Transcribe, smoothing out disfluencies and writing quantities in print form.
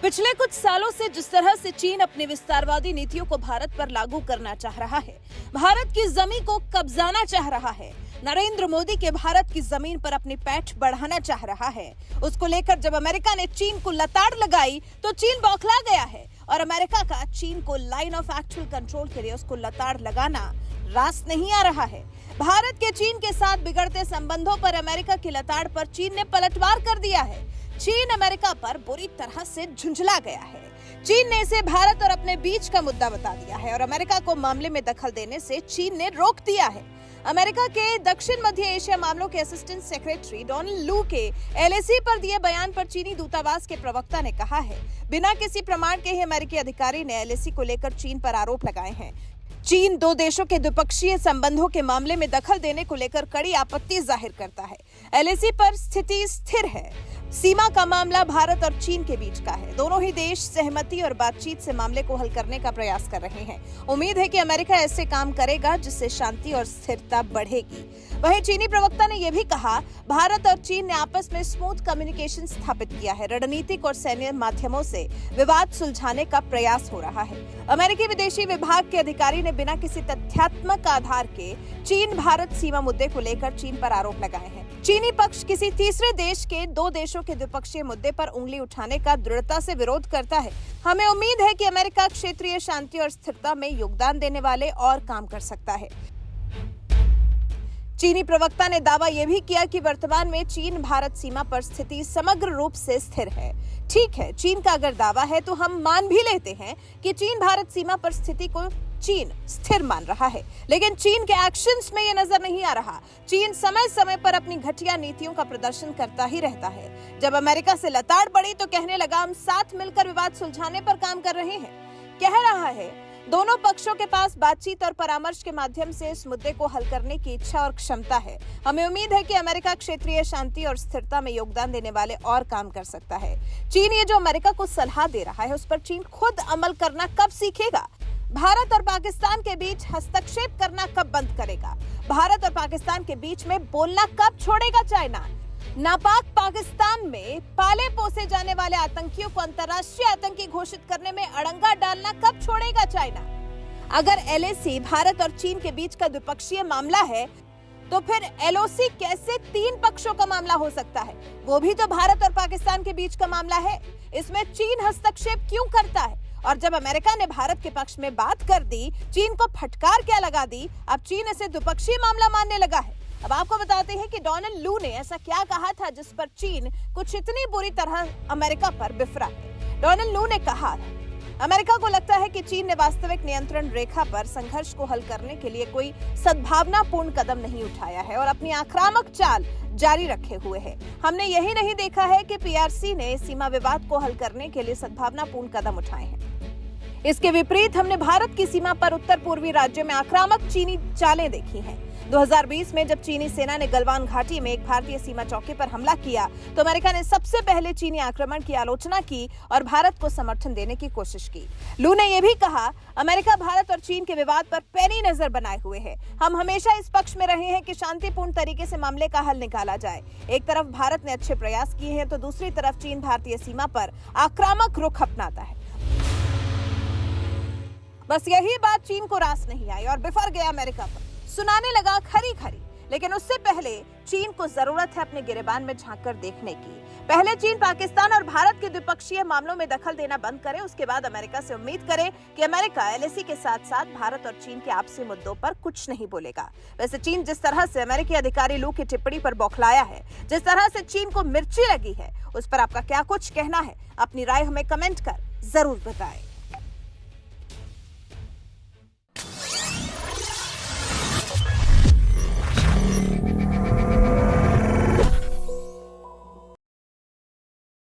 पिछले कुछ सालों से जिस तरह से चीन अपनी विस्तारवादी नीतियों को भारत पर लागू करना चाह रहा है, भारत की जमीन को कब्जाना चाह रहा है, नरेंद्र मोदी के भारत की जमीन पर अपनी पैठ बढ़ाना चाह रहा है, उसको लेकर जब अमेरिका ने चीन को लताड़ लगाई तो चीन बौखला गया है और अमेरिका का चीन को लाइन ऑफ एक्चुअल कंट्रोल के लिए उसको लताड़ लगाना रास नहीं आ रहा है। भारत के चीन के साथ बिगड़ते संबंधों पर अमेरिका की लताड़ पर चीन ने पलटवार कर दिया है। चीन अमेरिका पर बुरी तरह से झुंझला गया है। चीन ने इसे भारत और अपने बीच का मुद्दा बता दिया है और अमेरिका को मामले में दखल देने से चीन ने रोक दिया है। अमेरिका के दक्षिण मध्य एशिया मामलों के असिस्टेंट सेक्रेटरी डोनाल्ड लू के एलएसी पर दिए बयान पर चीनी दूतावास के प्रवक्ता ने कहा है, बिना किसी प्रमाण के ही अमेरिकी अधिकारी ने एलएसी को लेकर चीन पर आरोप लगाए हैं। चीन दो देशों के द्विपक्षीय संबंधों के मामले में दखल देने को लेकर कड़ी आपत्ति जाहिर करता है। एलएसी पर स्थिति स्थिर है। सीमा का मामला भारत और चीन के बीच का है। दोनों ही देश सहमति और बातचीत से मामले को हल करने का प्रयास कर रहे हैं। उम्मीद है कि अमेरिका ऐसे काम करेगा जिससे शांति और स्थिरता बढ़ेगी। वहीं चीनी प्रवक्ता ने यह भी कहा, भारत और चीन ने आपस में स्मूथ कम्युनिकेशन स्थापित किया है। रणनीतिक और सैन्य माध्यमों से विवाद सुलझाने का प्रयास हो रहा है। अमेरिकी विदेशी विभाग के अधिकारी ने बिना किसी तथ्यात्मक आधार के चीन भारत सीमा मुद्दे को लेकर चीन पर आरोप लगाए हैं। चीनी पक्ष किसी तीसरे देश के दो देशों के द्विपक्षीय मुद्दे पर उंगली उठाने का दृढ़ता से विरोध करता है। हमें उम्मीद है कि अमेरिका क्षेत्रीय शांति और स्थिरता में योगदान देने वाले और काम कर सकता है। चीनी प्रवक्ता ने दावा यह भी किया कि वर्तमान में चीन भारत सीमा पर स्थिति समग्र रूप से स्थिर है। ठीक है, चीन का अगर दावा है तो हम मान भी लेते हैं कि चीन भारत सीमा पर स्थिति को चीन स्थिर मान रहा है, लेकिन चीन के एक्शंस में ये नजर नहीं आ रहा। चीन समय समय पर अपनी घटिया नीतियों का प्रदर्शन करता ही रहता है। जब अमेरिका से लताड़ पड़ी तो कहने लगा, हम साथ मिलकर विवाद सुलझाने पर काम कर रहे हैं। कह रहा है दोनों पक्षों के पास बातचीत और परामर्श के माध्यम से इस मुद्दे को हल करने की इच्छा और क्षमता है। हमें उम्मीद है कि अमेरिका क्षेत्रीय शांति और स्थिरता में योगदान देने वाले और काम कर सकता है। चीन ये जो अमेरिका को सलाह दे रहा है उस पर चीन खुद अमल करना कब सीखेगा? भारत और पाकिस्तान के बीच हस्तक्षेप करना कब बंद करेगा? भारत और पाकिस्तान के बीच में बोलना कब छोड़ेगा चाइना? नापाक पाकिस्तान में पाले पोसे जाने वाले आतंकियों को अंतर्राष्ट्रीय आतंकी घोषित करने में अड़ंगा डालना कब छोड़ेगा चाइना? अगर एलएसी भारत और चीन के बीच का द्विपक्षीय मामला है तो फिर एलओसी कैसे तीन पक्षों का मामला हो सकता है? वो भी तो भारत और पाकिस्तान के बीच का मामला है। इसमें चीन हस्तक्षेप क्यों करता है? और जब अमेरिका ने भारत के पक्ष में बात कर दी, चीन को फटकार क्या लगा दी? अब चीन इसे द्विपक्षीय मामला मानने लगा है। अब आपको बताते हैं कि डोनाल्ड लू ने ऐसा क्या कहा था जिस पर चीन कुछ इतनी बुरी तरह अमेरिका पर बिफरा है। डोनाल्ड लू ने कहा, अमेरिका को लगता है कि चीन ने वास्तविक नियंत्रण रेखा पर संघर्ष को हल करने के लिए कोई सद्भावनापूर्ण कदम नहीं उठाया है और अपनी आक्रामक चाल जारी रखे हुए है। हमने यही नहीं देखा है कि पीआरसी ने सीमा विवाद को हल करने के लिए सद्भावनापूर्ण कदम उठाए हैं। इसके विपरीत हमने भारत की सीमा पर उत्तर पूर्वी राज्यों में आक्रामक चीनी चालें देखी हैं। 2020 में जब चीनी सेना ने गलवान घाटी में एक भारतीय सीमा चौकी पर हमला किया तो अमेरिका ने सबसे पहले चीनी आक्रमण की आलोचना की और भारत को समर्थन देने की कोशिश की। लू ने यह भी कहा, अमेरिका भारत और चीन के विवाद पर पैनी नजर बनाए हुए है। हम हमेशा इस पक्ष में रहे हैं कि शांतिपूर्ण तरीके से मामले का हल निकाला जाए। एक तरफ भारत ने अच्छे प्रयास किए हैं तो दूसरी तरफ चीन भारतीय सीमा पर आक्रामक रुख अपनाता है। बस यही बात चीन को रास नहीं आई और बिफर गया अमेरिका पर, सुनाने लगा खरी खरी। लेकिन उससे पहले चीन को जरूरत है अपने गिरेबान में झांककर देखने की। पहले चीन पाकिस्तान और भारत के द्विपक्षीय मामलों में दखल देना बंद करे, उसके बाद अमेरिका से उम्मीद करे कि अमेरिका एलएसी के साथ साथ भारत और चीन के आपसी मुद्दों पर कुछ नहीं बोलेगा। वैसे चीन जिस तरह से अमेरिकी अधिकारी लू की टिप्पणी पर बौखलाया है, जिस तरह से चीन को मिर्ची लगी है, उस पर आपका क्या कुछ कहना है? अपनी राय हमें कमेंट कर जरूर बताएं।